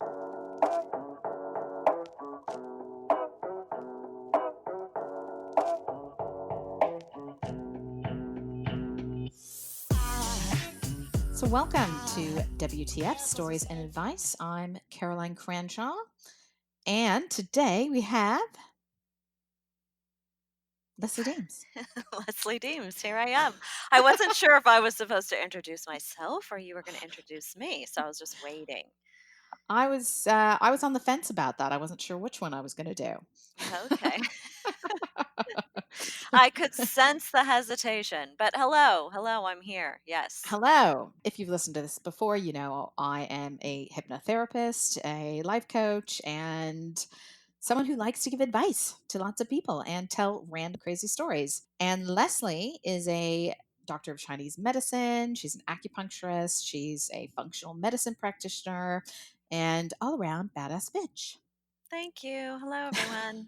So, welcome to WTF Stories and Advice. I'm Caroline Cranshaw, and today we have Leslie Deems. Leslie Deems, here I am. I wasn't sure if I was supposed to introduce myself or you were going to introduce me, so I was just waiting. I was on the fence about that. I wasn't sure which one I was going to do. Okay. I could sense the hesitation, but hello, I'm here. Yes. Hello. If you've listened to this before, you know I am a hypnotherapist, a life coach, and someone who likes to give advice to lots of people and tell random crazy stories. And Leslie is a doctor of Chinese medicine. She's an acupuncturist. She's a functional medicine practitioner and all around badass bitch. Thank you. Hello, everyone.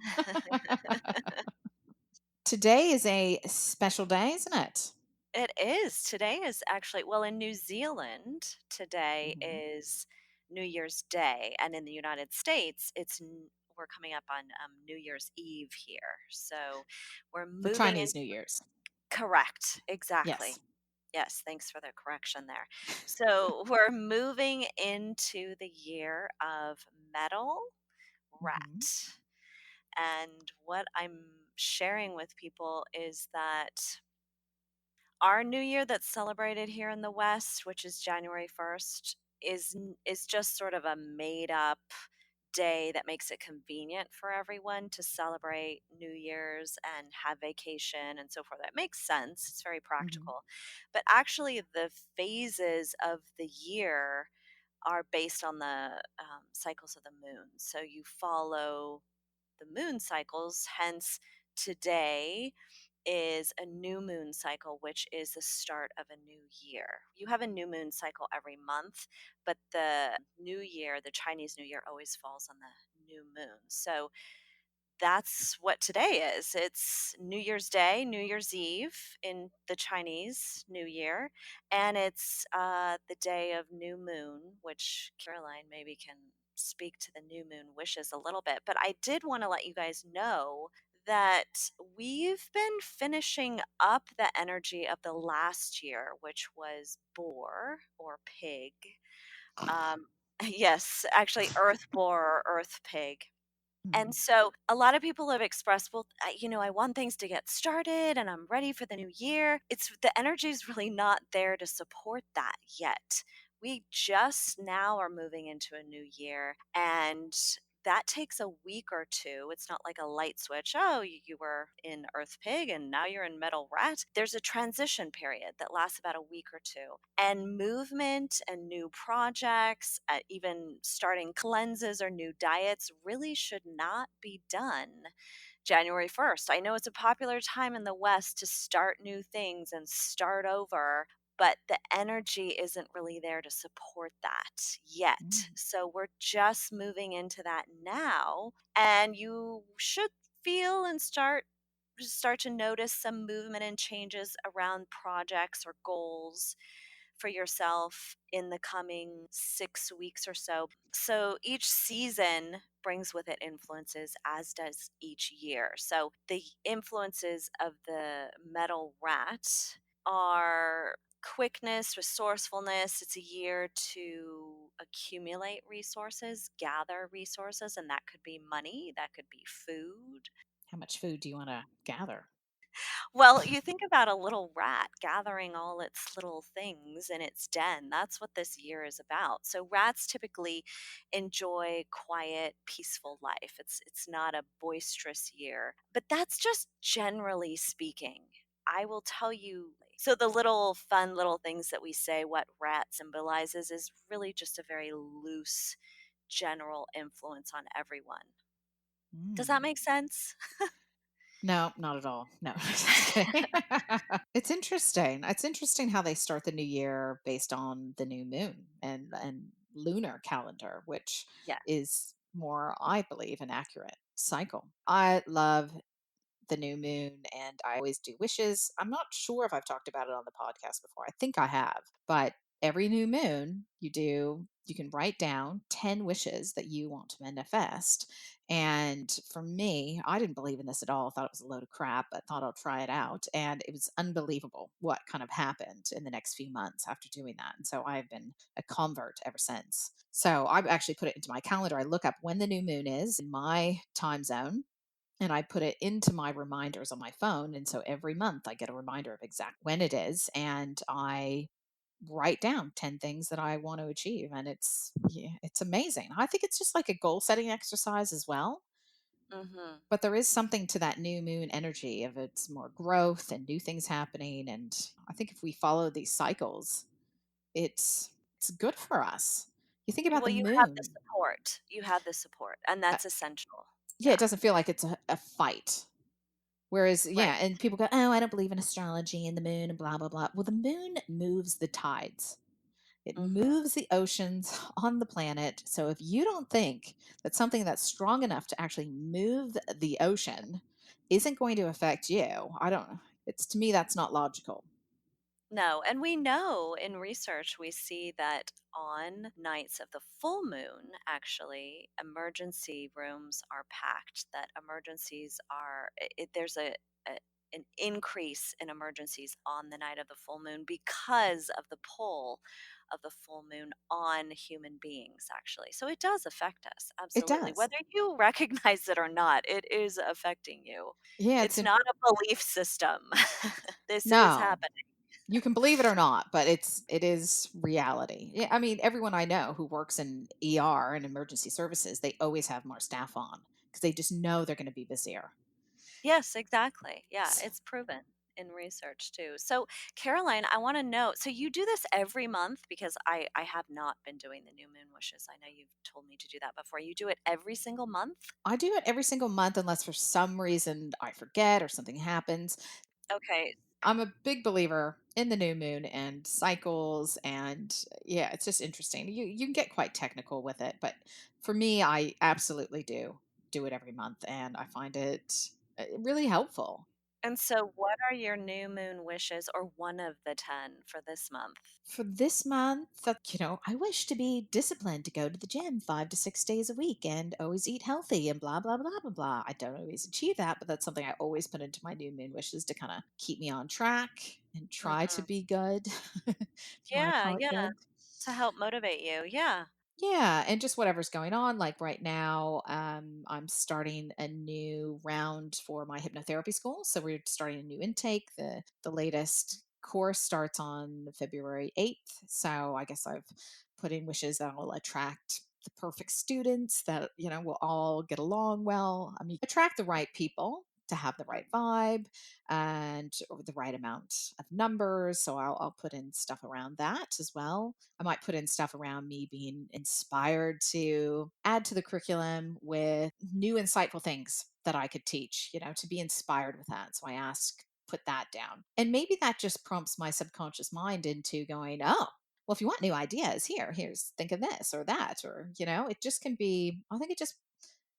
Today is a special day, isn't it? It is. Today is actually, well, in New Zealand, today Mhm. is New Year's Day, and in the United States, we're coming up on New Year's Eve here. So we're For moving in. Chinese New Year's. Correct. Yes. Exactly. Yes, thanks for the correction there. So we're moving into the year of metal Mhm. rat. And what I'm sharing with people is that our new year that's celebrated here in the West, which is January 1st, is just sort of a made up day that makes it convenient for everyone to celebrate New Year's and have vacation and so forth. That makes sense. It's very Mhm. practical. But actually, the phases of the year are based on the cycles of the moon. So you follow the moon cycles, hence, today is a new moon cycle, which is the start of a new year. You have a new moon cycle every month, but the new year, the Chinese New Year, always falls on the new moon. So that's what today is. It's New Year's Day, New Year's Eve in the Chinese New Year, and it's the day of new moon, which Caroline maybe can speak to the new moon wishes a little bit. But I did want to let you guys know that we've been finishing up the energy of the last year, which was boar or pig. Um, yes, actually, earth boar or earth pig. And Mhm. so a lot of people have expressed, well, I want things to get started and I'm ready for the new year. It's the energy is really not there to support that yet. We just now are moving into a new year and that takes a week or two. It's not like a light switch. Oh, you were in Earth Pig and now you're in Metal Rat. There's a transition period that lasts about a week or two. And movement and new projects, even starting cleanses or new diets, really should not be done January 1st. I know it's a popular time in the West to start new things and start over, but the energy isn't really there to support that yet. Mm. So we're just moving into that now, and you should feel and start to notice some movement and changes around projects or goals for yourself in the coming 6 weeks or so. So each season brings with it influences, as does each year. So the influences of the metal rat are quickness, resourcefulness. It's a year to accumulate resources, gather resources, and that could be money, that could be food. How much food do you want to gather? Well, you think about a little rat gathering all its little things in its den. That's what this year is about. So rats typically enjoy quiet, peaceful life. It's not a boisterous year. But that's just generally speaking. I will tell you. So the little fun little things that we say what rat symbolizes is really just a very loose general influence on everyone. Does that Mm. make sense? No, not at all. No, just kidding. It's interesting. It's interesting how they start the new year based on the new moon and lunar calendar, which Yeah. is more, I believe, an accurate cycle. I love the new moon and I always do wishes. I'm not sure if I've talked about it on the podcast before. I think I have, but every new moon, you can write down 10 wishes that you want to manifest. And for me, I didn't believe in this at all. I thought it was a load of crap, but thought I'll try it out. And it was unbelievable what kind of happened in the next few months after doing that. And so I've been a convert ever since. So I've actually put it into my calendar. I look up when the new moon is in my time zone, and I put it into my reminders on my phone. And so every month I get a reminder of exact when it is. And I write down 10 things that I want to achieve. And it's, yeah, it's amazing. I think it's just like a goal setting exercise as well. Mhm. But there is something to that new moon energy of it's more growth and new things happening. And I think if we follow these cycles, it's good for us. You think about Well, the you have the moon. support. You have the support, and Uh, that's essential. yeah, it Yeah. doesn't feel like it's a fight. Whereas, Right. yeah, and people go, "Oh, I don't believe in astrology and the moon and blah blah blah." Well, the moon moves the tides. It Mhm. moves the oceans on the planet. So if you don't think that something that's strong enough to actually move the ocean isn't going to affect you, I don't, it's to me that's not logical. No, and we know in research, we see that on nights of the full moon, actually, emergency rooms are packed, that emergencies are, there's a, an increase in emergencies on the night of the full moon because of the pull of the full moon on human beings, actually. So it does affect us, It absolutely. does. Whether you recognize it or not, it is affecting you. Yeah, It's not a belief system. This is no. happening. You can believe it or not, but it is reality. Yeah, I mean, everyone I know who works in ER and emergency services, they always have more staff on because they just know they're going to be busier. Yes, exactly. Yeah, it's proven in research too. So, Caroline, I want to know, so you do this every month because I have not been doing the new moon wishes. I know you've told me to do that before. You do it every single month? I do it every single month unless for some reason I forget or something happens. Okay. I'm a big believer in the new moon and cycles, and yeah, it's just interesting. You can get quite technical with it, but for me I absolutely do it every month, and I find it really helpful. And so what are your new moon wishes, or one of the 10 for this month? For this month, I wish to be disciplined to go to the gym 5 to 6 days a week and always eat healthy and blah, blah, blah, blah, blah. I don't always achieve that, but that's something I always put into my new moon wishes to kind of keep me on track and try to Mhm. be good. Try to Yeah, call it yeah, good. to help motivate you. Yeah. Yeah, and just whatever's going on. Like right now, I'm starting a new round for my hypnotherapy school. So we're starting a new intake. The latest course starts on February 8th. So I guess I've put in wishes that will attract the perfect students that, will all get along well. I mean, attract the right people to have the right vibe and or the right amount of numbers. So I'll put in stuff around that as well. I might put in stuff around me being inspired to add to the curriculum with new insightful things that I could teach, to be inspired with that. So I ask, put that down. And maybe that just prompts my subconscious mind into going, oh, well, if you want new ideas, here's think of this or that, or, it just can be, I think it just,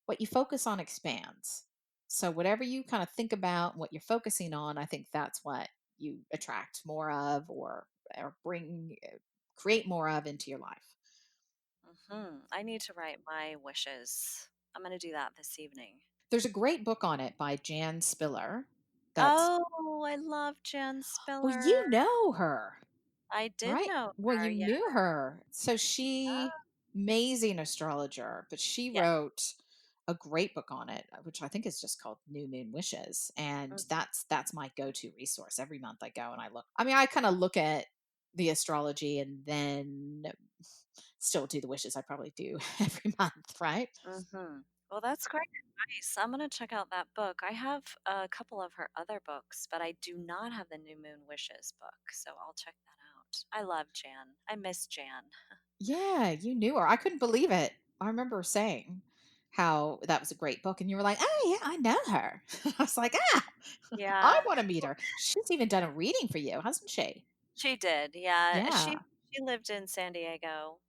what you focus on expands. So whatever you kind of think about, what you're focusing on, I think that's what you attract more of or bring create more of into your life. I need to write my wishes. I'm gonna do that this evening. There's a great book on it by Jan Spiller. That's Oh, I love Jen Well, Spiller. you know her, I did right? know Well, her, you yeah. knew her. So she amazing astrologer, but she Yeah. wrote a great book on it, which I think is just called New Moon Wishes. And Mm, that's my go-to resource. Every month I go and I look. I mean, I kind of look at the astrology and then still do the wishes I probably do every month, right? mhm. Well, that's great advice. I'm gonna check out that book. I have a couple of her other books, but I do not have the New Moon Wishes book, so I'll check that out. I love Jan. I miss Jan. Yeah, you knew her. I couldn't believe it. I remember saying how that was a great book, and you were like, "Oh yeah, I know her." I was like, "Ah, I Yeah. want to meet her." She's even done a reading for you, hasn't she? She did, yeah. She Yeah. she lived in San Diego,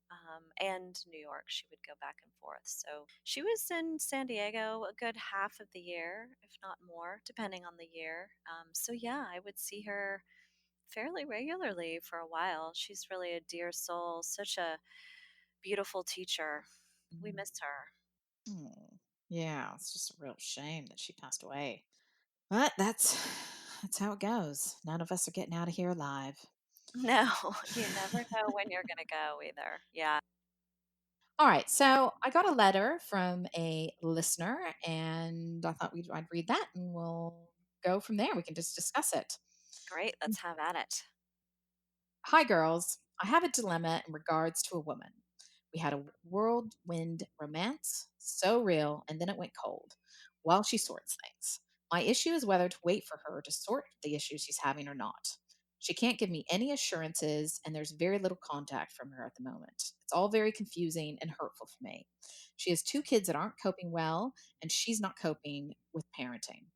and New York. She would go back and forth. So she was in San Diego a good half of the year, if not more, depending on the year. So yeah, I would see her fairly regularly for a while. She's really a dear soul, such a beautiful teacher. We Mm. miss her. Mm. Yeah, it's just a real shame that she passed away. But that's how it goes. None of us are getting out of here alive. No, you never know when you're gonna go either. Yeah. All right, so I got a letter from a listener, and I thought I'd read that, and we'll go from there. We can just discuss it. Great, let's have at it. Hi, girls. I have a dilemma in regards to a woman. We had a whirlwind romance, so real, and then it went cold while she sorts things. My issue is whether to wait for her to sort the issues she's having or not. She can't give me any assurances, and there's very little contact from her at the moment. It's all very confusing and hurtful for me. She has two kids that aren't coping well, and she's not coping with parenting.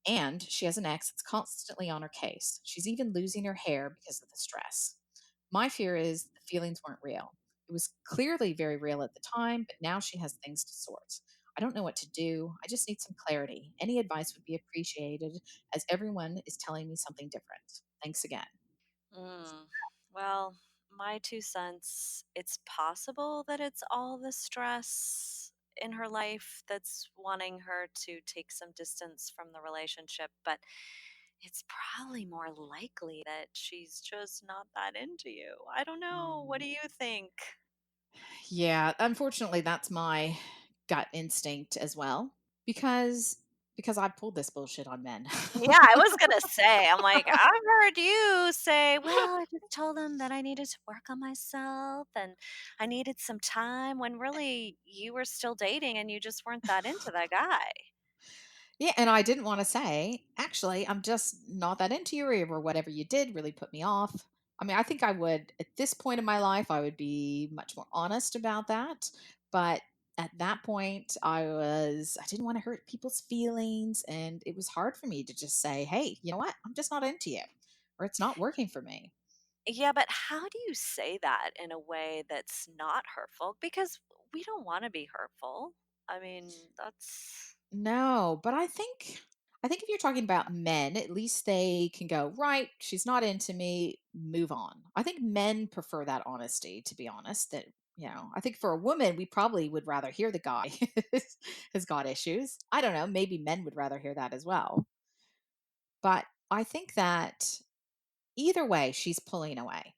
And she has an ex that's constantly on her case. She's even losing her hair because of the stress. My fear is the feelings weren't real. It was clearly very real at the time, but now she has things to sort. I don't know what to do. I just need some clarity. Any advice would be appreciated as everyone is telling me something different. Thanks again. Mm. Well, my 2 cents, it's possible that it's all the stress in her life that's wanting her to take some distance from the relationship, but it's probably more likely that she's just not that into you. I don't know. What Mm. do you think? Yeah, unfortunately that's my gut instinct as well because I've pulled this bullshit on men. Yeah, I was gonna say, I'm like, I've heard you say, well, I just told him that I needed to work on myself and I needed some time when really you were still dating and you just weren't that into that guy. Yeah, and I didn't wanna say, "Actually, I'm just not that into you," or whatever you did really put me off. I mean, I think I would at this point in my life, I would be much more honest about that, but at that point, I didn't wanna hurt people's feelings, and it was hard for me to just say, "Hey, you know what? I'm just not into you," or, "It's not working for me." Yeah, but how do you say that in a way that's not hurtful? Because we don't want to be hurtful. I mean, that's No, but I think if you're talking about men, at least they can go, "Right, she's not into me, move on." I think men prefer that honesty, to be honest, that, I think for a woman, we probably would rather hear the guy has got issues. I don't know, maybe men would rather hear that as well. But I think that either way, she's pulling away.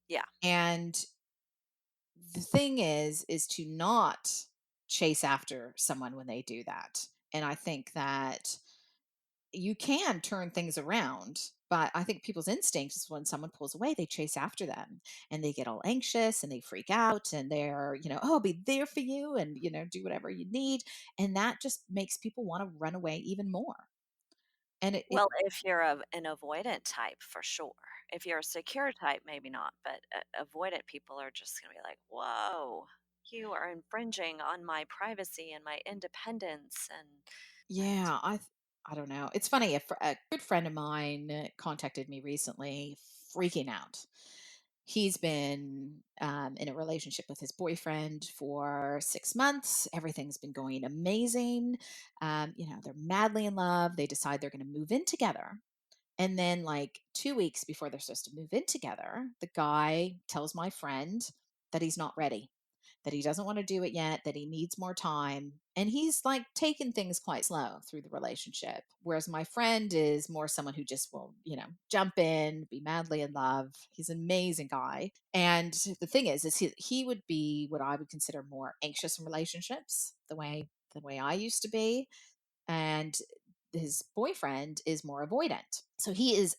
yeah. And the thing is to not chase after someone when they do that. And I think that you can turn things around, but I think people's instinct is when someone pulls away, they chase after them and they get all anxious and they freak out and they're, "Oh, I'll be there for you and, do whatever you need." And that just makes people want to run away even more. And Well, if you're an avoidant type, for sure. If you're a secure type, maybe not, but avoidant people are just going to be like, whoa, you are infringing on my privacy and my independence. And yeah, I don't know. It's funny. A good friend of mine contacted me recently, freaking out. He's been in a relationship with his boyfriend for 6 months. Everything's been going amazing. They're madly in love. They decide they're going to move in together. And then, like 2 weeks before they're supposed to move in together, the guy tells my friend that he's not ready, that he doesn't want to do it yet, that he needs more time. And he's like taken things quite slow through the relationship. Whereas my friend is more someone who just will, jump in, be madly in love. He's an amazing guy. And the thing is he would be what I would consider more anxious in relationships, the way I used to be. And his boyfriend is more avoidant. So he is,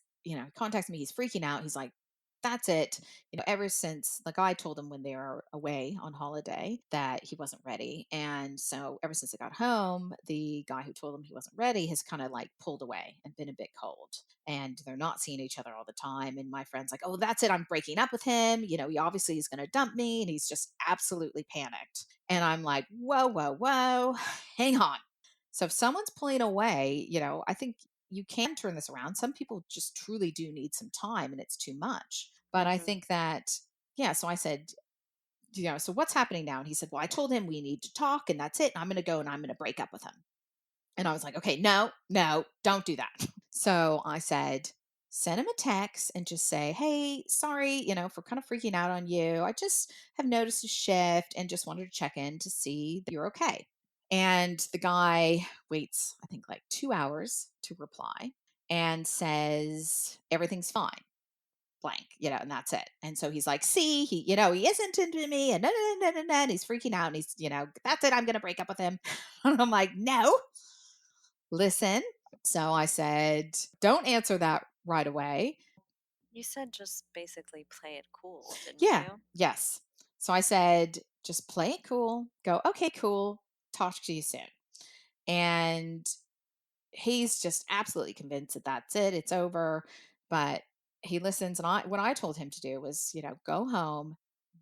contacts me, he's freaking out. He's like, that's it. Ever since the guy told him when they were away on holiday that he wasn't ready. And so ever since they got home, the guy who told him he wasn't ready has kind of like pulled away and been a bit cold. And they're not seeing each other all the time. And my friend's like, oh, that's it. I'm breaking up with him. He obviously is going to dump me. And he's just absolutely panicked. And I'm like, whoa, whoa, whoa, hang on. So if someone's pulling away, I think you can turn this around. Some people just truly do need some time and it's too much. But I hmm think that, yeah, so I said, so what's happening now? And he said, well, I told him we need to talk and that's it. And I'm going to go and I'm going to break up with him. And I was like, okay, no, no, don't do that. So I said, send him a text and just say, "Hey, sorry, for kind of freaking out on you. I just have noticed a shift and just wanted to check in to see that you're okay." And the guy waits, I think, like 2 hours to reply and says, "Everything's fine, blank," and that's it. And so he's like, "See, he isn't into me, and, and he's freaking out. And that's it. I'm going to break up with him." And I'm like, "No, listen." So I said, "Don't answer that right away." You said just basically play it cool, didn't Yeah. you? Yes. So I said, "Just play it cool. Go, okay, cool. Talk to you soon." And he's just absolutely convinced that that's it. It's over. But he listens. And what I told him to do was, go home,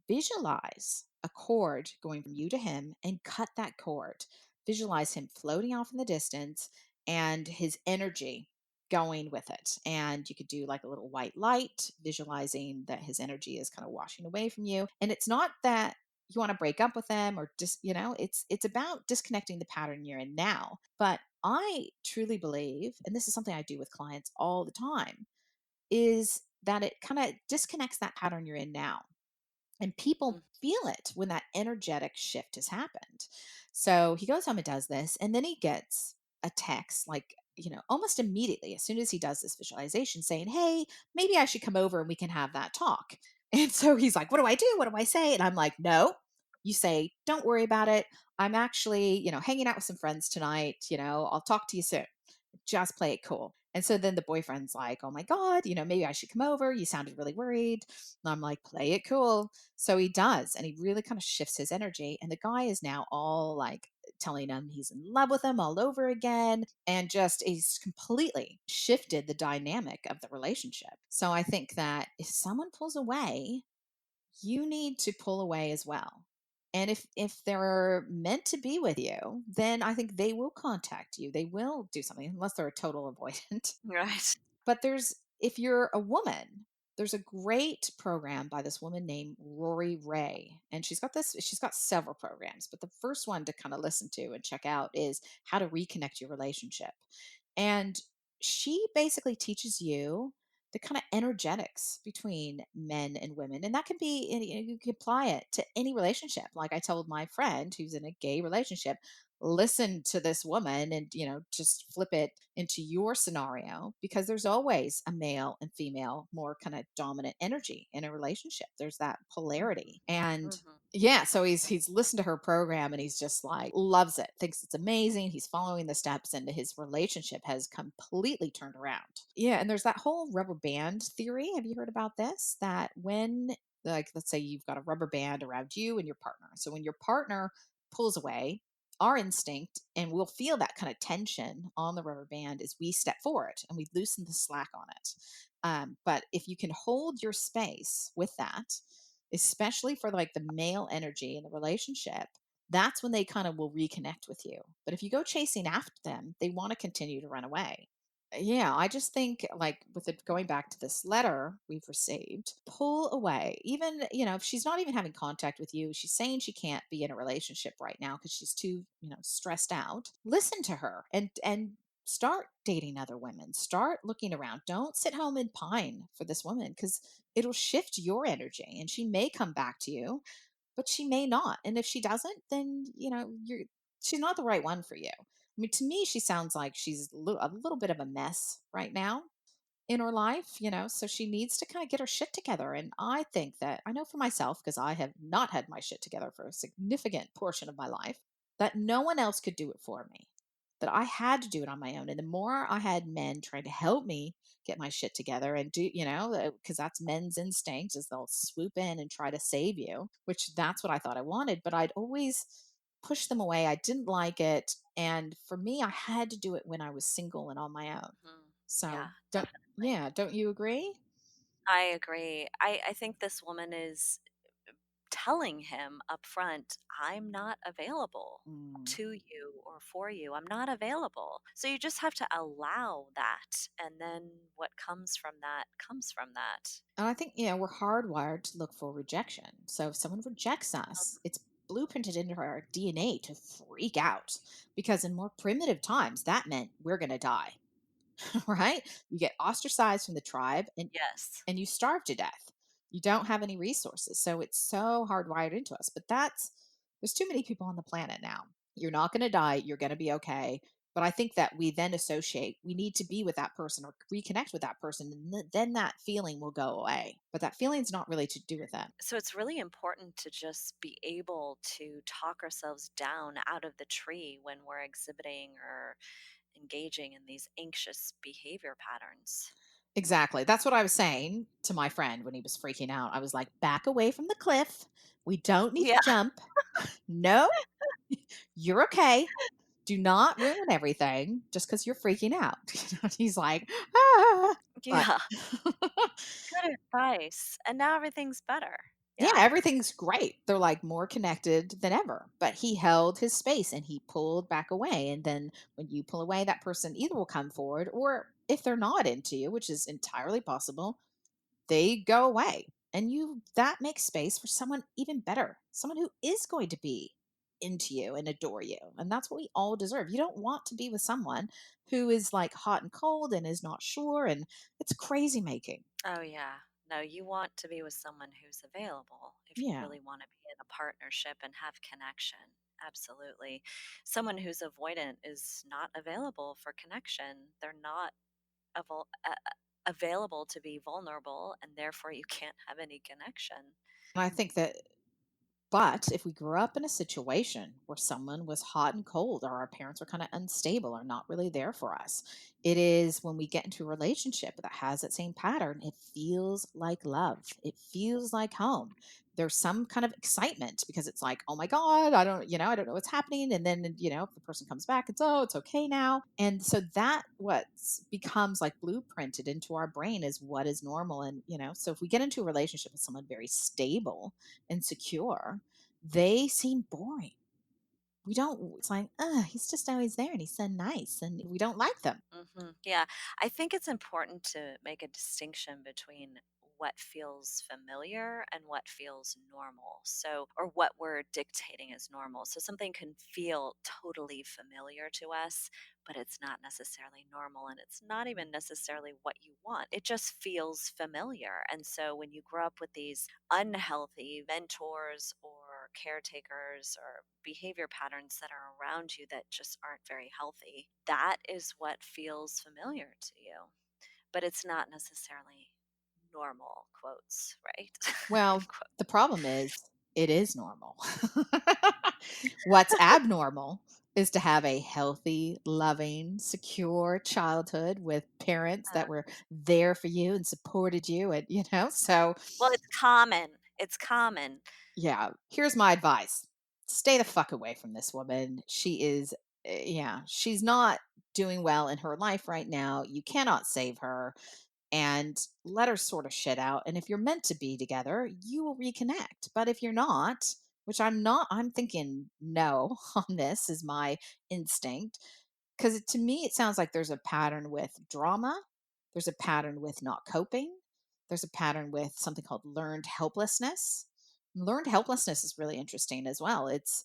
visualize a cord going from you to him and cut that cord. Visualize him floating off in the distance and his energy going with it. And you could do like a little white light, visualizing that his energy is kind of washing away from you. And it's not that you want to break up with them or just, it's about disconnecting the pattern you're in now. But I truly believe, and this is something I do with clients all the time, is that it kind of disconnects that pattern you're in now, and Mm. people feel it when that energetic shift has happened. So he goes home and does this, and then he gets a text like, almost immediately as soon as he does this visualization saying, "Hey, maybe I should come over and we can have that talk." And so he's like, "What do I do? What do I say?" And I'm like, "No, you say, don't worry about it. I'm actually, hanging out with some friends tonight. I'll talk to you soon. Just play it cool." And so then the boyfriend's like, "Oh my God, maybe I should come over. You sounded really worried." And I'm like, "Play it cool." So he does. And he really kind of shifts his energy. And the guy is now all like telling him he's in love with him all over again. And just he's completely shifted the dynamic of the relationship. So I think that if someone pulls away, you need to pull away as well. And if they're meant to be with you, then I think they will contact you. They will do something unless they're a total avoidant. Right. But if you're a woman, there's a great program by this woman named Raye. And she's got several programs, but the first one to kind of listen to and check out is How to Reconnect Your Relationship. And she basically teaches you the kind of energetics between men and women. And that can be, you can apply it to any relationship. Like I told my friend who's in a gay relationship, listen to this woman and, just flip it into your scenario, because there's always a male and female, more kind of dominant energy in a relationship. There's that polarity. And Hmm. yeah, so he's listened to her program and he's just like loves it, thinks it's amazing. He's following the steps and his relationship has completely turned around. Yeah, and there's that whole rubber band theory. Have you heard about this? That when, like, let's say you've got a rubber band around you and your partner. So when your partner pulls away, our instinct, and we'll feel that kind of tension on the rubber band, is we step forward and we loosen the slack on it. But if you can hold your space with that, especially for like the male energy in the relationship, that's when they kind of will reconnect with you. But if you go chasing after them, they want to continue to run away. Yeah, I just think like with it going back to this letter we've received, pull away. Even, if she's not even having contact with you, she's saying she can't be in a relationship right now because she's too, stressed out. Listen to her and start dating other women. Start looking around. Don't sit home and pine for this woman, because it'll shift your energy and she may come back to you, but she may not. And if she doesn't, then, she's not the right one for you. I mean, to me, she sounds like she's a little bit of a mess right now in her life, so she needs to kind of get her shit together. And I think that I know for myself, because I have not had my shit together for a significant portion of my life, that no one else could do it for me, that I had to do it on my own. And the more I had men trying to help me get my shit together and do, because that's men's instinct, is they'll swoop in and try to save you, which that's what I thought I wanted. But I'd always push them away. I didn't like it. And for me, I had to do it when I was single and on my own. Hmm. Yeah, So don't, definitely. yeah, don't you agree? I agree. I think this woman is telling him up front, I'm not available Mm. to you or for you. I'm not available. So you just have to allow that. And then what comes from that comes from that. And I think, we're hardwired to look for rejection. So if someone rejects us, it's blueprinted into our DNA to freak out, because in more primitive times, that meant we're going to die. right? You get ostracized from the tribe, Yes. and you starve to death. You don't have any resources. So it's so hardwired into us. But there's too many people on the planet now. You're not going to die. You're going to be okay. But I think that we then associate, we need to be with that person or reconnect with that person. And then that feeling will go away. But that feeling's not really to do with them. So it's really important to just be able to talk ourselves down out of the tree when we're exhibiting or engaging in these anxious behavior patterns. Exactly. That's what I was saying to my friend when he was freaking out. I was like, back away from the cliff. We don't need to Yeah. jump. No, you're okay. Do not ruin everything just because you're freaking out. He's like, ah. But Yeah. Good advice. And now everything's better. yeah, Yeah. everything's great. They're like more connected than ever. But he held his space and he pulled back away. And then when you pull away, that person either will come forward, or if they're not into you, which is entirely possible, they go away. And you that makes space for someone even better, someone who is going to be into you and adore you. And that's what we all deserve. You don't want to be with someone who is like hot and cold and is not sure, and it's crazy making. Oh, yeah. No, you want to be with someone who's available if you Yeah. really want to be in a partnership and have connection. Absolutely. Someone who's avoidant is not available for connection. They're not available to be vulnerable, and therefore you can't have any connection. And I think that But if we grew up in a situation where someone was hot and cold, or our parents were kind of unstable or not really there for us, it is when we get into a relationship that has that same pattern, it feels like love. It feels like home. There's some kind of excitement because it's like, oh my God, I don't know what's happening. And then, if the person comes back, it's okay now. And so that what becomes like blueprinted into our brain is what is normal. And, so if we get into a relationship with someone very stable and secure, they seem boring. We don't It's like, he's just always there and he's so nice and we don't like them. Yeah, I think it's important to make a distinction between what feels familiar and what feels normal. So, or what we're dictating as normal. So, something can feel totally familiar to us, but it's not necessarily normal and it's not even necessarily what you want. It just feels familiar. And so, when you grow up with these unhealthy mentors or caretakers or behavior patterns that are around you that just aren't very healthy, that is what feels familiar to you. But it's not necessarily normal, quotes, right? In Well, quotes. the problem is it is normal. What's abnormal is to have a healthy, loving, secure childhood with parents that were there for you and supported you, and so Well, it's common. It's common. yeah, here's my advice. Stay the fuck away from this woman. She is, yeah, she's not doing well in her life right now. You cannot save her, and let her sort of shit out. And if you're meant to be together, you will reconnect. But if you're not, which I'm not, I'm thinking no on this is my instinct. Because to me, it sounds like there's a pattern with drama, there's a pattern with not coping, there's a pattern with something called learned helplessness. Learned helplessness is really interesting as well. It's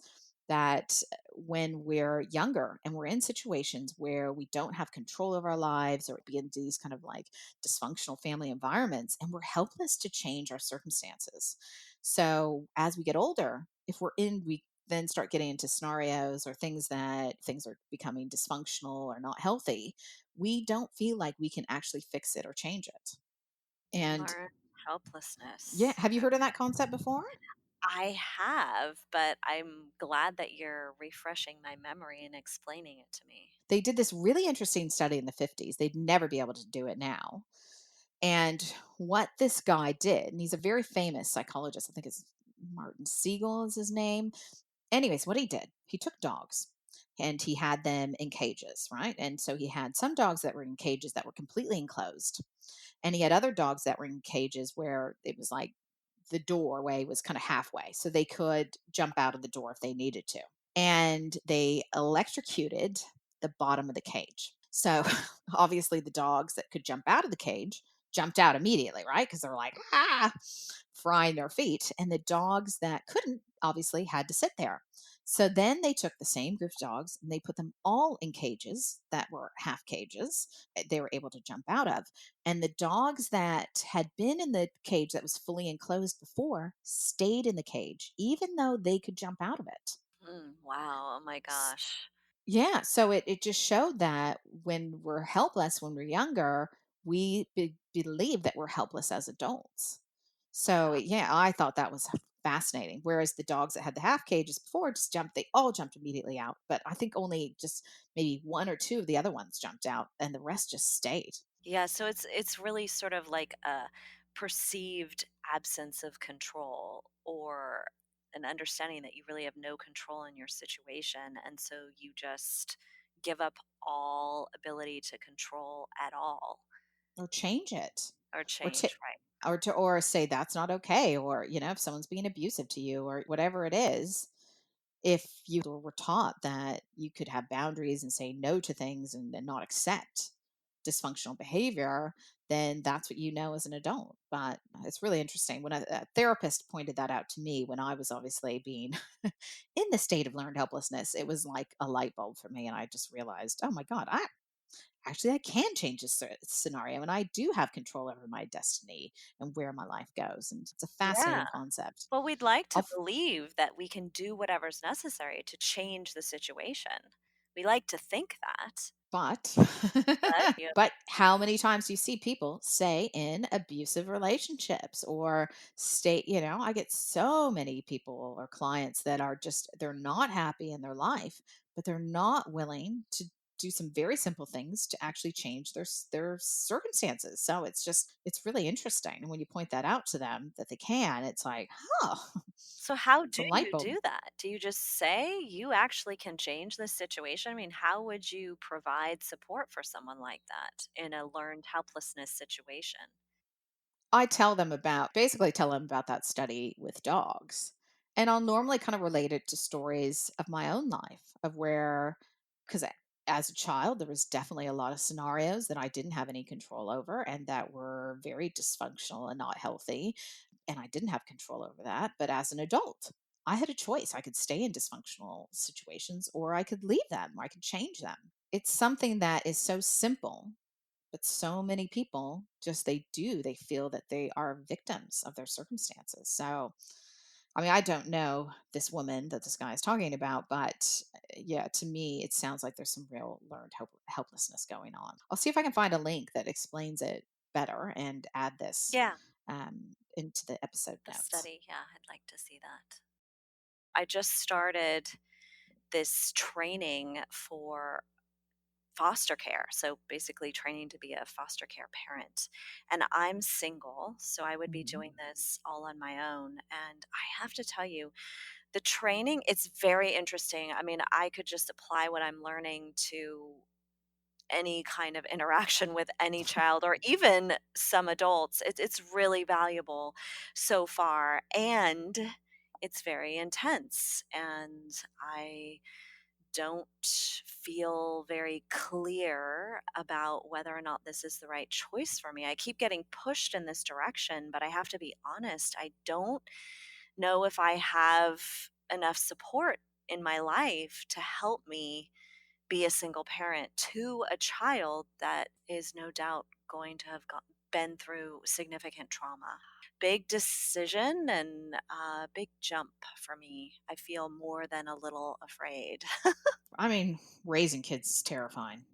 that when we're younger and we're in situations where we don't have control of our lives, or be in these kind of like dysfunctional family environments, and we're helpless to change our circumstances. So as we get older, if we then start getting into scenarios or things are becoming dysfunctional or not healthy, we don't feel like we can actually fix it or change it. And Learn yeah, helplessness. have you heard of that concept before? I have, but I'm glad that you're refreshing my memory and explaining it to me. They did this really interesting study in the 50s. They'd never be able to do it now. And what this guy did, and he's a very famous psychologist, I think it's Martin Siegel is his name. Anyways, what he did, he took dogs and he had them in cages, right? And so he had some dogs that were in cages that were completely enclosed. And he had other dogs that were in cages where it was like the doorway was kind of halfway. So they could jump out of the door if they needed to. And they electrocuted the bottom of the cage. So obviously the dogs that could jump out of the cage jumped out immediately, right? Because they're like, ah, frying their feet. And the dogs that couldn't obviously had to sit there. So then they took the same group of dogs and they put them all in cages that were half cages they were able to jump out of. And the dogs that had been in the cage that was fully enclosed before stayed in the cage, even though they could jump out of it. Wow. Oh my gosh. Yeah, so it just showed that when we're helpless when we're younger, we believe that we're helpless as adults. So Yeah. yeah, I thought that was fascinating. Whereas the dogs that had the half cages before just jumped, they all jumped immediately out. But I think only just maybe one or two of the other ones jumped out, and the rest just stayed. Yeah, so it's really sort of like a perceived absence of control, or an understanding that you really have no control in your situation, and so you just give up all ability to control at all Or change it, or or to change, right? or say that's not okay, or if someone's being abusive to you or whatever it is. If you were taught that you could have boundaries and say no to things and not accept dysfunctional behavior, then that's what you know as an adult. But it's really interesting when a therapist pointed that out to me when I was obviously being in the state of learned helplessness. It was like a light bulb for me. And I just realized, oh my God, I can change this scenario and I do have control over my destiny and where my life goes. And it's a Yeah. fascinating concept. Well, we'd like to I'll believe that we can do whatever's necessary to change the situation. We like to think that, But but yeah. but how many times do you see people say in abusive relationships or stay, I get so many people or clients that are just they're not happy in their life, but they're not willing to do some very simple things to actually change their circumstances. So it's really interesting. And when you point that out to them that they can, it's like, oh, So how it's a do light you bulb. do that? Do you just say you actually can change this situation? I mean, how would you provide support for someone like that in a learned helplessness situation? I tell them about basically tell them about that study with dogs. And I'll normally kind of relate it to stories of my own life of where, because as a child, there was definitely a lot of scenarios that I didn't have any control over and that were very dysfunctional and not healthy. And I didn't have control over that. But as an adult, I had a choice. I could stay in dysfunctional situations or I could leave them or I could change them. It's something that is so simple but so many people just they feel that they are victims of their circumstances. So, I mean, I don't know this woman that this guy is talking about, but yeah, to me, it sounds like there's some real learned helplessness going on. I'll see if I can find a link that explains it better and add this Yeah, into the episode the notes. study. Yeah, I'd like to see that. I just started this training for foster care. So basically, training to be a foster care parent. And I'm single, so I would be Mhm. doing this all on my own. And I have to tell you, the training, it's very interesting. I mean, I could just apply what I'm learning to any kind of interaction with any child or even some adults. It's really valuable so far. And it's very intense. And I don't feel very clear about whether or not this is the right choice for me. I keep getting pushed in this direction, but I have to be honest, I don't know if I have enough support in my life to help me be a single parent to a child that is no doubt going to have been through significant trauma. Big decision and a big jump for me. I feel more than a little afraid. I mean, raising kids is terrifying.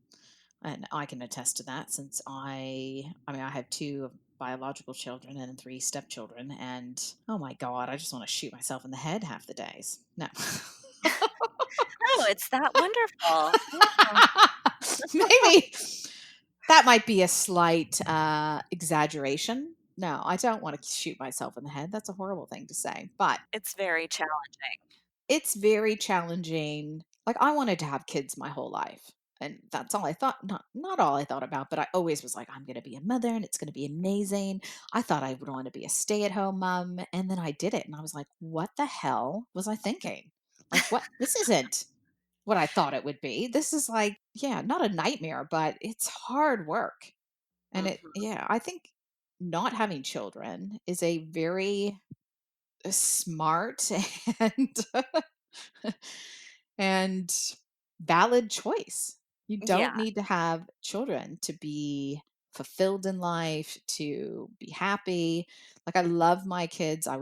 And I can attest to that since I mean, I have two biological children and three stepchildren. And oh my God, I just want to shoot myself in the head half the days. No. Oh, it's that wonderful. Yeah. Maybe that might be a slight exaggeration. No, I don't want to shoot myself in the head. That's a horrible thing to say. But It's very challenging. it's very challenging. Like, I wanted to have kids my whole life, and that's all I thought not all I thought about, but I always was like, "I'm gonna be a mother, and it's gonna be amazing." I thought I would wanna be a stay-at-home mom, and then I did it, and I was like, "What the hell was I thinking? Like, what this isn't what I thought it would be. This is like" yeah, not a nightmare, but it's hard work, and it Mhm. yeah, I think not having children is a very smart and and valid choice. You don't Yeah. need to have children to be fulfilled in life, to be happy. Like, I love my kids. I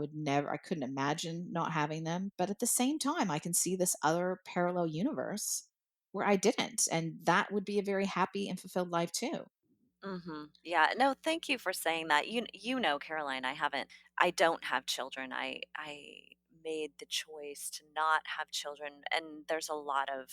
couldn't imagine not having them. But at the same time, I can see this other parallel universe where I didn't. And that would be a very happy and fulfilled life too. Yeah. No, thank you for saying that. You know, Caroline, I don't have children. I made the choice to not have children, and there's a lot of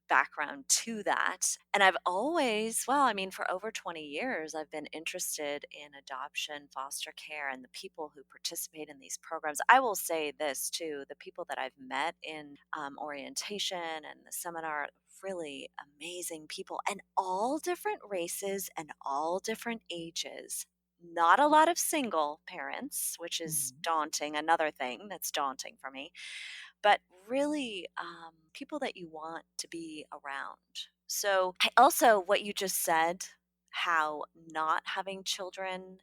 background to that. And I've always, well, I mean, for over 20 years, I've been interested in adoption, foster care, and the people who participate in these programs. I will say this too, the people that I've met in orientation and the seminar, really amazing people, and all different races and all different ages. Not a lot of single parents, which is Mhm. daunting, another thing that's daunting for me, but really people that you want to be around. So, I also, what you just said, how not having children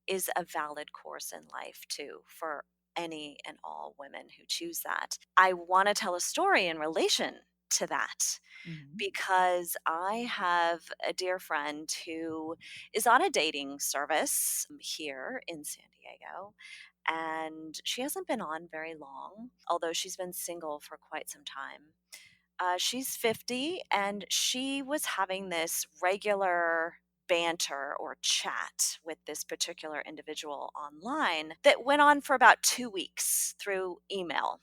is a valid course in life too for any and all women who choose that. I want to tell a story in relation to that Mhm. because I have a dear friend who is on a dating service here in San Diego. And she hasn't been on very long, although she's been single for quite some time. She's 50 and she was having this regular banter or chat with this particular individual online that went on for about 2 weeks through email.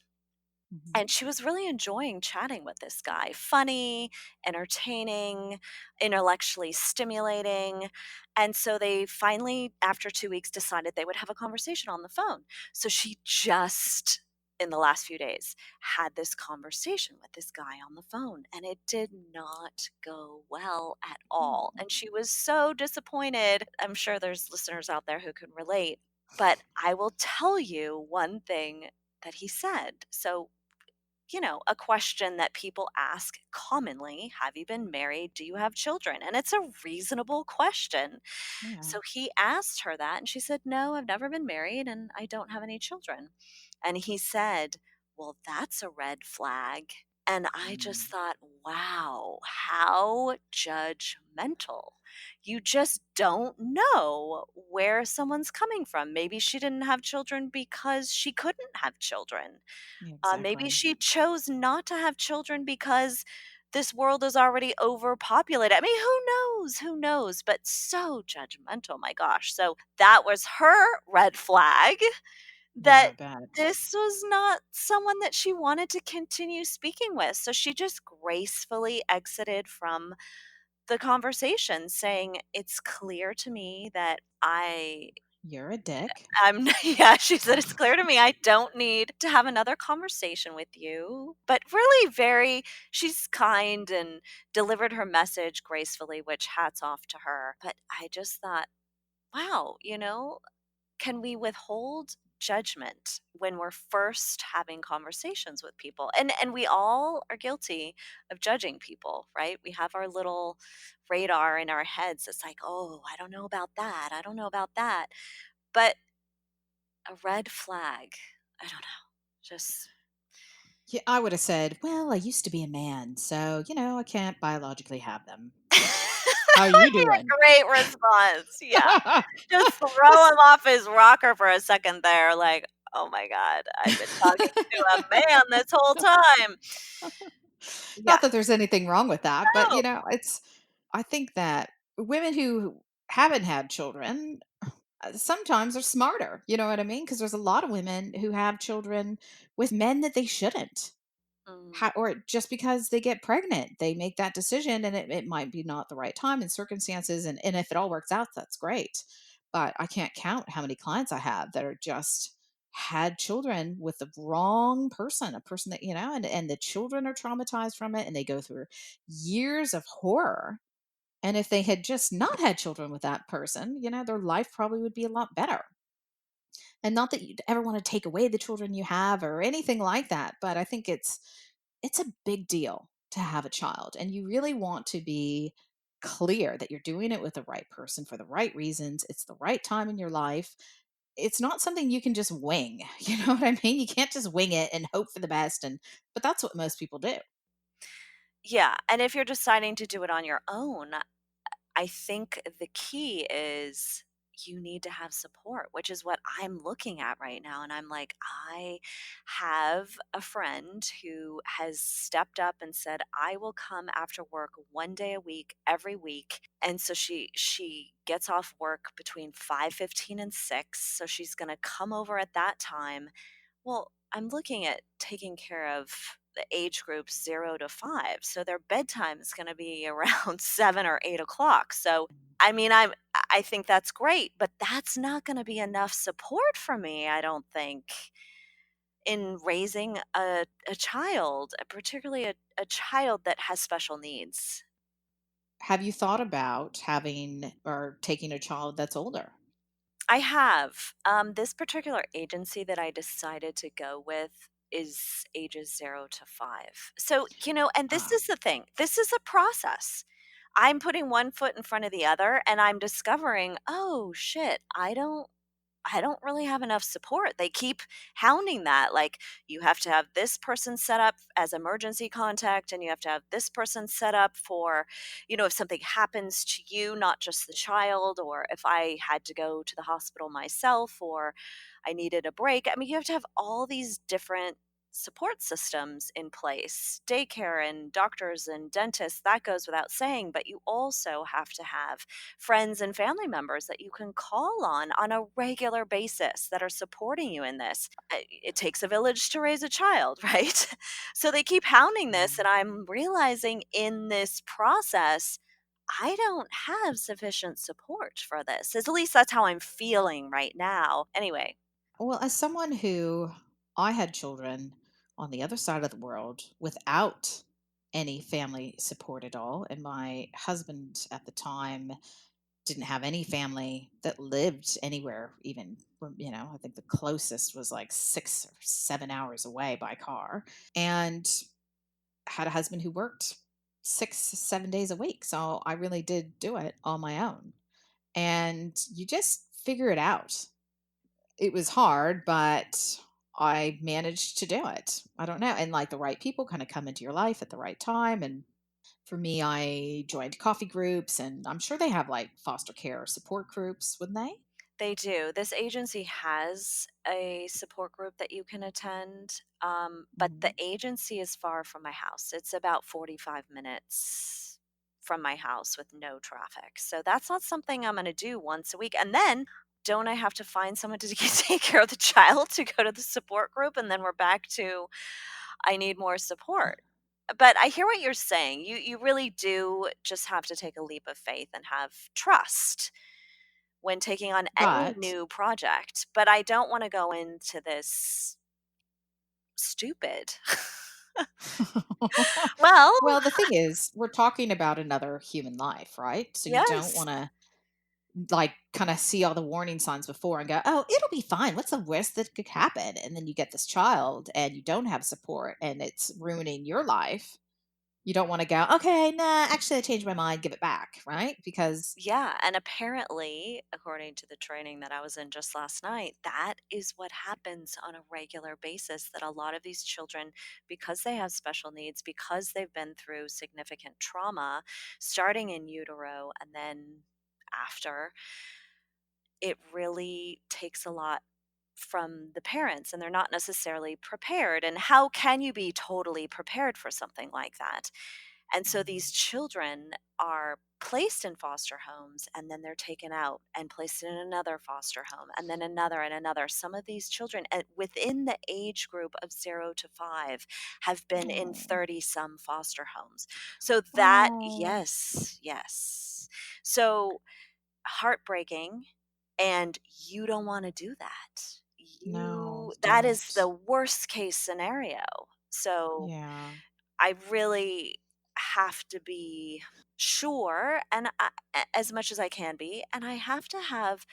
Mhm. And she was really enjoying chatting with this guy. Funny, entertaining, intellectually stimulating. And so they finally, after 2 weeks, decided they would have a conversation on the phone. So she just, in the last few days, had this conversation with this guy on the phone. And it did not go well at all. Mm. And she was so disappointed. I'm sure there's listeners out there who can relate. But I will tell you one thing that he said. So, a question that people ask commonly: have you been married? Do you have children? And it's a reasonable question. Yeah. So he asked her that, and she said, no, I've never been married and I don't have any children. And he said, well, that's a red flag. And I just Mm. thought, wow, how judgmental. You just don't know where someone's coming from. Maybe she didn't have children because she couldn't have children. Yeah, Maybe exactly. she chose not to have children because this world is already overpopulated. I mean, who knows? Who knows? But so judgmental, my gosh. So that was her red flag Yeah, that I bet. this was not someone that she wanted to continue speaking with. So she just gracefully exited from the conversation, saying, it's clear to me that You're a dick. I'm yeah, she said, "It's clear to me I don't need to have another conversation with you." But really she's kind and delivered her message gracefully, which hats off to her. But I just thought, wow, can we withhold judgment when we're first having conversations with people? And we all are guilty of judging people, right? We have our little radar in our heads. It's like, "Oh, I don't know about that. I don't know about that." But a red flag. I don't know. Just Yeah, I would have said, "Well, I used to be a man, so, I can't biologically have them. How that you would be doing?" a great response. Yeah. Just throw him off his rocker for a second there, like, "Oh my god, I've been talking to a man this whole time." Yeah. Not that there's anything wrong with that, but, No. I think that women who haven't had children, sometimes are smarter, you know what I mean? Because there's a lot of women who have children with men that they shouldn't. Mm, Or just because they get pregnant, they make that decision, and it might be not the right time and circumstances. And if it all works out, that's great. But I can't count how many clients I have that are just had children with the wrong person, a person that, and the children are traumatized from it and they go through years of horror. And if they had just not had children with that person, their life probably would be a lot better. And not that you'd ever want to take away the children you have or anything like that, but I think it's a big deal to have a child, and you really want to be clear that you're doing it with the right person for the right reasons, it's the right time in your life. It's not something you can just wing. You know what I mean? You can't just wing it and hope for the best, and but that's what most people do. Yeah, and if you're deciding to do it on your own, I think the key is you need to have support, which is what I'm looking at right now. And I'm like, I have a friend who has stepped up and said, I will come after work 1 day a week, every week. And so she gets off work between 5:15 and 6. So she's gonna come over at that time. Well, I'm looking at taking care of the age groups 0 to 5. So their bedtime is going to be around 7 or 8 o'clock. So, I mean, I think that's great, but that's not going to be enough support for me, I don't think, in raising a child, particularly a child that has special needs. Have you thought about having or taking a child that's older? I have. This particular agency that I decided to go with is ages 0 to 5. So, and this Ah, is the thing, this is a process. I'm putting one foot in front of the other and I'm discovering, oh shit, I don't really have enough support. They keep hounding that. Like, you have to have this person set up as emergency contact, and you have to have this person set up for, if something happens to you, not just the child, or if I had to go to the hospital myself, or I needed a break. I mean, you have to have all these different support systems in place, daycare and doctors and dentists, that goes without saying, but you also have to have friends and family members that you can call on a regular basis that are supporting you in this. It takes a village to raise a child, right? So they keep hounding this, and mm. I'm realizing in this process, I don't have sufficient support for this. At least that's how I'm feeling right now. Anyway, Well, as someone who I had children on the other side of the world without any family support at all, and my husband at the time didn't have any family that lived anywhere, even, I think the closest was like 6 or 7 hours away by car, and had a husband who worked 6, 7 days a week. So I really did do it on my own. And you just figure it out. It was hard, but I managed to do it. I don't know. And like the right people kind of come into your life at the right time. And for me, I joined coffee groups, and I'm sure they have like foster care support groups, wouldn't they? they do. This agency has a support group that you can attend, but the Mhm. agency is far from my house. It's about 45 minutes from my house with no traffic. So that's not something I'm going to do once a week. And then don't I have to find someone to take care of the child to go to the support group? And then we're back to I need more support. But I hear what you're saying. You really do just have to take a leap of faith and have trust when taking on any But, new project, but I don't wanna go into this stupid. Well, well, the thing is, we're talking about another human life, right? So you don't yes. want to like kind of see all the warning signs before and go, oh, it'll be fine. What's the worst that could happen? And then you get this child and you don't have support and it's ruining your life. You don't want to go, okay, nah, actually, I changed my mind, give it back, right? Because, Yeah, and apparently, according to the training that I was in just last night, that is what happens on a regular basis, that a lot of these children, because they have special needs, because they've been through significant trauma, starting in utero and then after, it really takes a lot from the parents, and they're not necessarily prepared. And how can you be totally prepared for something like that? And so these children are placed in foster homes, and then they're taken out and placed in another foster home, and then another and another. Some of these children within the age group of 0 to 5 have been in oh, 30 some foster homes. So that, oh, yes, yes. So heartbreaking, and you don't wanna do that. no, That is don't. the worst case scenario. So, Yeah. I really have to be sure, and as much as I can be, and I have to have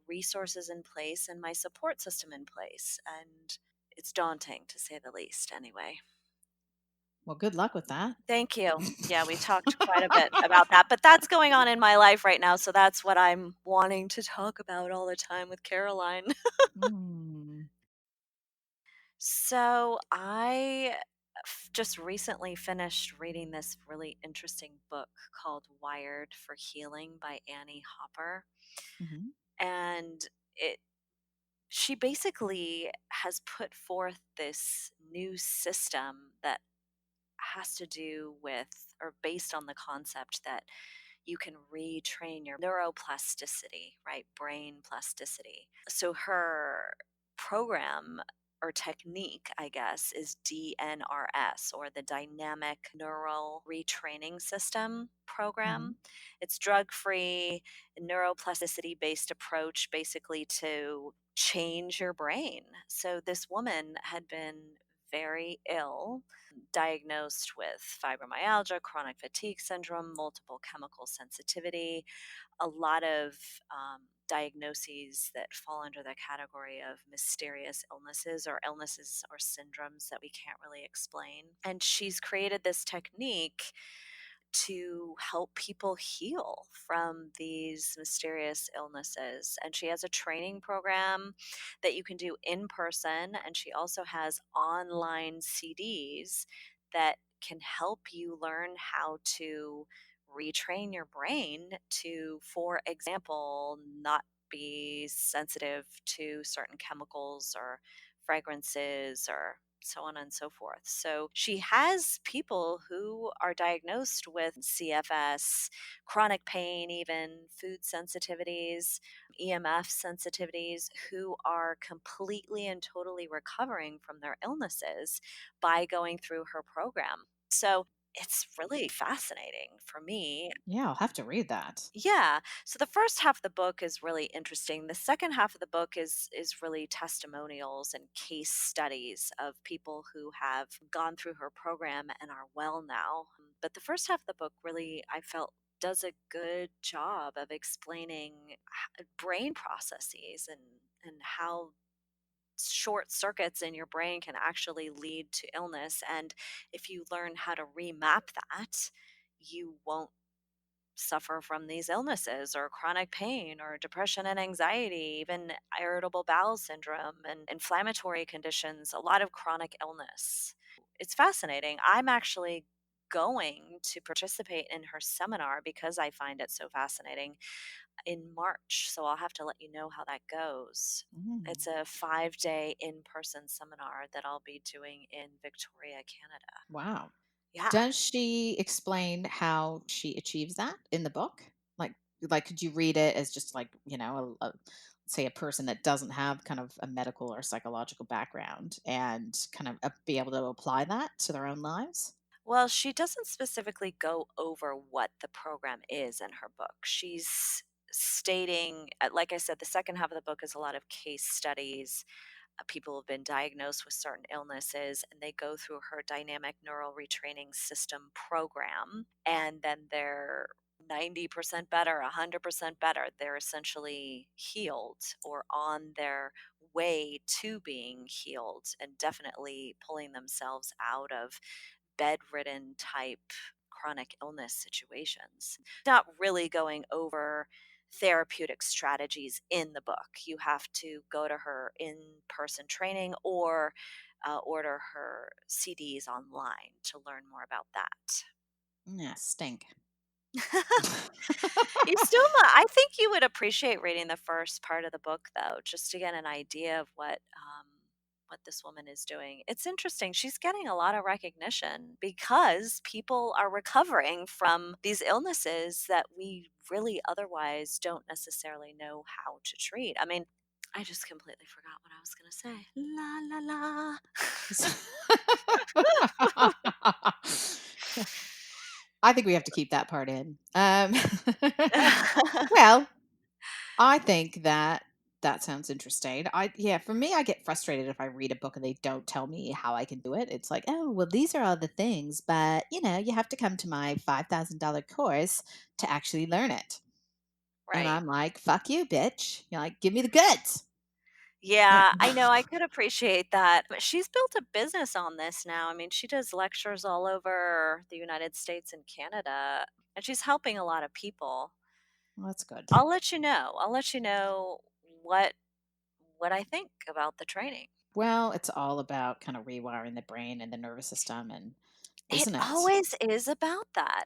resources in place and my support system in place, and it's daunting, to say the least, anyway. Well, good luck with that. Thank you. Yeah, we talked quite a bit about that, but that's going on in my life right now, so that's what I'm wanting to talk about all the time with Caroline. Mm. So, I just recently finished reading this really interesting book called Wired for Healing by Annie Hopper. Mhm. And it she basically has put forth this new system that has to do with, or based on the concept that you can retrain your neuroplasticity, right? Brain plasticity. So her program or technique, I guess, is DNRS, or the Dynamic Neural Retraining System Mhm. program. It's drug free, neuroplasticity based approach basically to change your brain. So this woman had been very ill, diagnosed with fibromyalgia, chronic fatigue syndrome, multiple chemical sensitivity, a lot of diagnoses that fall under the category of mysterious illnesses, or illnesses or syndromes that we can't really explain. And she's created this technique to help people heal from these mysterious illnesses. And she has a training program that you can do in person. And she also has online CDs that can help you learn how to retrain your brain to, for example, not be sensitive to certain chemicals or fragrances or so on and so forth. So she has people who are diagnosed with CFS, chronic pain, even food sensitivities, EMF sensitivities, who are completely and totally recovering from their illnesses by going through her program. So it's really fascinating for me. Yeah, I'll have to read that. Yeah. So the first half of the book is really interesting. The second half of the book is really testimonials and case studies of people who have gone through her program and are well now. But the first half of the book really, I felt, does a good job of explaining brain processes and how short circuits in your brain can actually lead to illness. And if you learn how to remap that, you won't suffer from these illnesses or chronic pain or depression and anxiety, even irritable bowel syndrome and inflammatory conditions, a lot of chronic illness. It's fascinating. I'm actually going to participate in her seminar because I find it so fascinating in March. So I'll have to let you know how that goes. Mm. It's a 5-day in person seminar that I'll be doing in Victoria, Canada. Wow. Yeah. Does she explain how she achieves that in the book? Like, could you read it as just like, say a person that doesn't have kind of a medical or psychological background and kind of be able to apply that to their own lives? Well, she doesn't specifically go over what the program is in her book. She's stating, like I said, the second half of the book is a lot of case studies. People have been diagnosed with certain illnesses and they go through her dynamic neural retraining system program, and then they're 90% better, 100% better. They're essentially healed or on their way to being healed and definitely pulling themselves out of bedridden type chronic illness situations. Not really going over therapeutic strategies in the book. You have to go to her in person training or order her CDs online to learn more about that. Yeah, stink. You still I think you would appreciate reading the first part of the book, though, just to get an idea of what this woman is doing. It's interesting. She's getting a lot of recognition because people are recovering from these illnesses that we really otherwise don't necessarily know how to treat. I mean, I just completely forgot what I was going to say. La la I think we have to keep that part in. la. Well, I think that that sounds interesting. Yeah, for me, I get frustrated if I read a book and they don't tell me how I can do it. It's like, oh, well, these are all the things, but you have to come to my $5,000 course to actually learn it. And Right. I'm like, fuck you, bitch. You're like, give me the goods. Yeah. Yeah, I know, I could appreciate that, but she's built a business on this now. I mean, she does lectures all over the United States and Canada, and she's helping a lot of people. Well, that's good. I'll let you know. I'll let you know what I think about the training. Well, it's all about kind of rewiring the brain and the nervous system, and It isn't it? always is about that.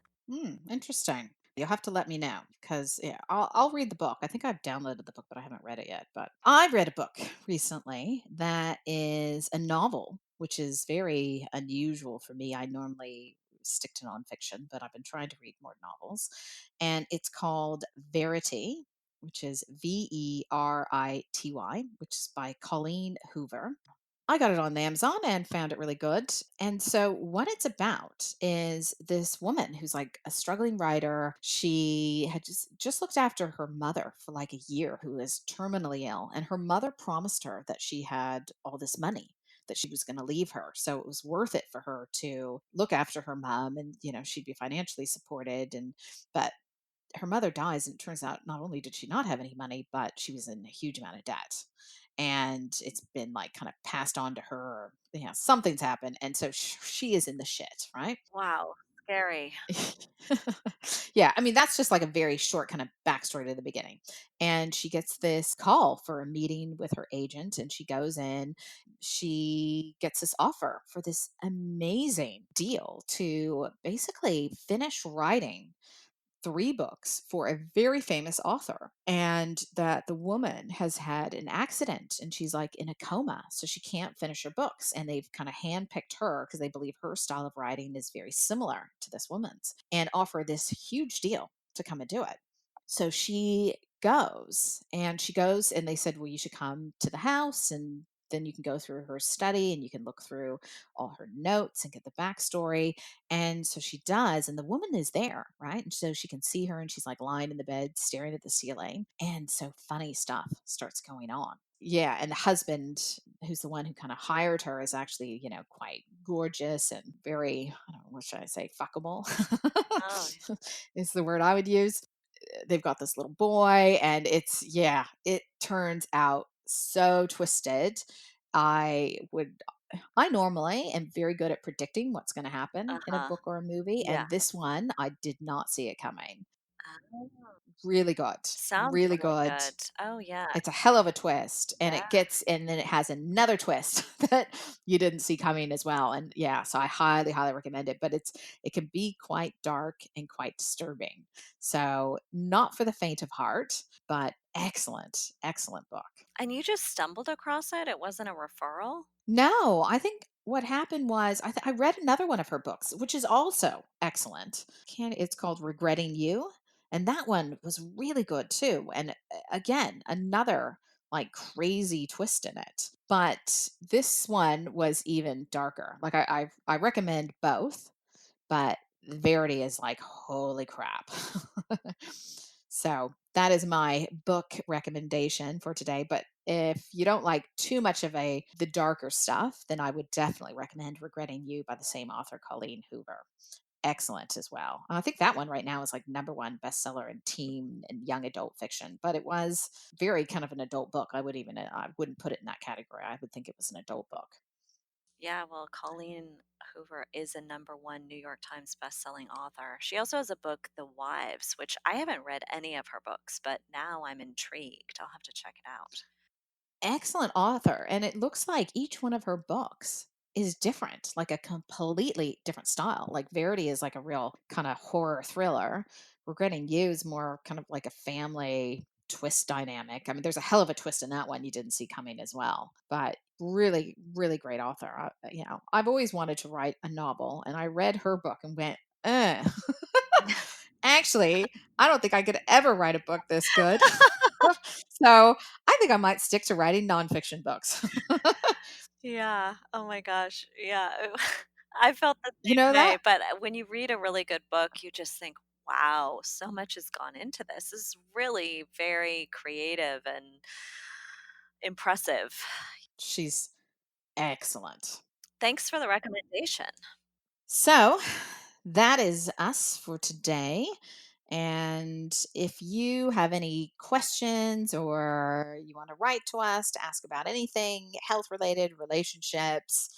Interesting. You'll have to let me know because yeah, I'll read the book. I think I've downloaded the book, but I haven't read it yet. But I read a book recently that is a novel, which is very unusual for me. I normally stick to nonfiction, but I've been trying to read more novels. And it's called Verity, which is Verity, which is by Colleen Hoover. I got it on Amazon and found it really good. And so, what it's about is this woman who's like a struggling writer. She had just looked after her mother for like a year, who is terminally ill, and her mother promised her that she had all this money that she was going to leave her. So it was worth it for her to look after her mom, and she'd be financially supported. And but her mother dies, and it turns out not only did she not have any money, but she was in a huge amount of debt, and it's been like kind of passed on to her, or something's happened, and so she is in the shit, right? Wow, scary. Yeah, I mean, that's just like a very short kind of backstory to the beginning. And she gets this call for a meeting with her agent, and she goes in. She gets this offer for this amazing deal to basically finish writing 3 books for a very famous author, and that the woman has had an accident and she's like in a coma, so she can't finish her books. And they've kind of handpicked her because they believe her style of writing is very similar to this woman's, and offer this huge deal to come and do it. So she goes and they said, well, you should come to the house, and then you can go through her study and you can look through all her notes and get the backstory. And so she does, and the woman is there, right? And so she can see her, and she's like lying in the bed staring at the ceiling. And so funny stuff starts going on. Yeah. And the husband, who's the one who kind of hired her, is actually, quite gorgeous and very, I don't know, what should I say, fuckable Oh, is the word I would use. They've got this little boy, and yeah, it turns out so twisted. I would I normally am very good at predicting what's going to happen in a uh-huh. book or a movie, Yeah. and this one I did not see it coming. Oh, Really good. sounds Really really good. good. Oh, yeah. It's a hell of a twist, and Yeah. and then it has another twist that you didn't see coming as well. And yeah, so I highly, highly recommend it. But it can be quite dark and quite disturbing. So not for the faint of heart, but excellent, excellent book. And you just stumbled across it? It wasn't a referral? No, I think what happened was I read another one of her books, which is also excellent. It's called Regretting You, and that one was really good too. And again, another like crazy twist in it. But this one was even darker. Like I recommend both, but Verity is like, holy crap. So that is my book recommendation for today. But if you don't like too much of the darker stuff, then I would definitely recommend Regretting You by the same author, Colleen Hoover. Excellent as well. I think that one right now is like number one bestseller in teen and young adult fiction, but it was very kind of an adult book. I wouldn't put it in that category. I would think it was an adult book. Yeah, well, Colleen Hoover is a number one New York Times bestselling author. She also has a book, The Wives, which I haven't read any of her books, but now I'm intrigued. I'll have to check it out. Excellent author, and it looks like each one of her books is different, like a completely different style. Like Verity is like a real kind of horror thriller. Regretting You is more kind of like a family twist dynamic. I mean, there's a hell of a twist in that one you didn't see coming as well. But really, really great author. I've always wanted to write a novel, and I read her book and went, actually, I don't think I could ever write a book this good. So I think I might stick to writing nonfiction books. Yeah. Oh my gosh. Yeah. I felt the You same know way, that? but when you read a really good book, you just think, wow, so much has gone into this. This is really very creative and impressive. She's excellent. Thanks for the recommendation. So that is us for today. And if you have any questions or you want to write to us to ask about anything health related, relationships,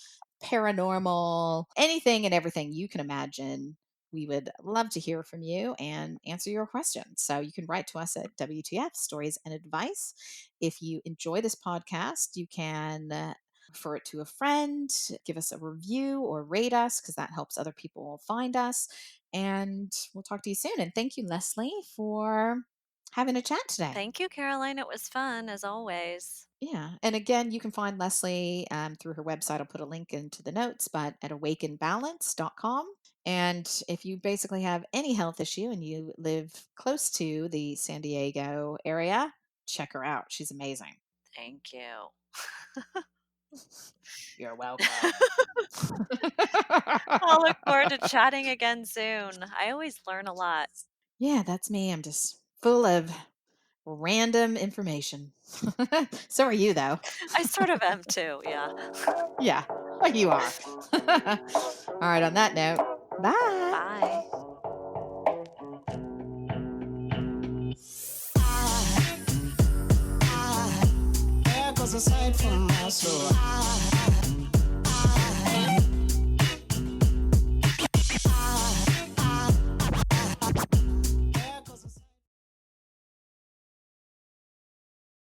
paranormal, anything and everything you can imagine, we would love to hear from you and answer your questions. So you can write to us at WTF Stories and Advice. If you enjoy this podcast, you can refer it to a friend, give us a review or rate us because that helps other people find us. And we'll talk to you soon. And thank you, Leslie, for having a chat today. Thank you, Caroline. It was fun as always. Yeah. And again, you can find Leslie through her website. I'll put a link into the notes, but at awakenbalance.com. And if you basically have any health issue and you live close to the San Diego area, check her out. She's amazing. Thank you. You're welcome. I'll look forward to chatting again soon. I always learn a lot. Yeah, that's me. I'm just full of random information. So are you, though. I sort of am too, yeah. Yeah, well, you are. All right, on that note, bye. Bye. There goes a sight from my soul.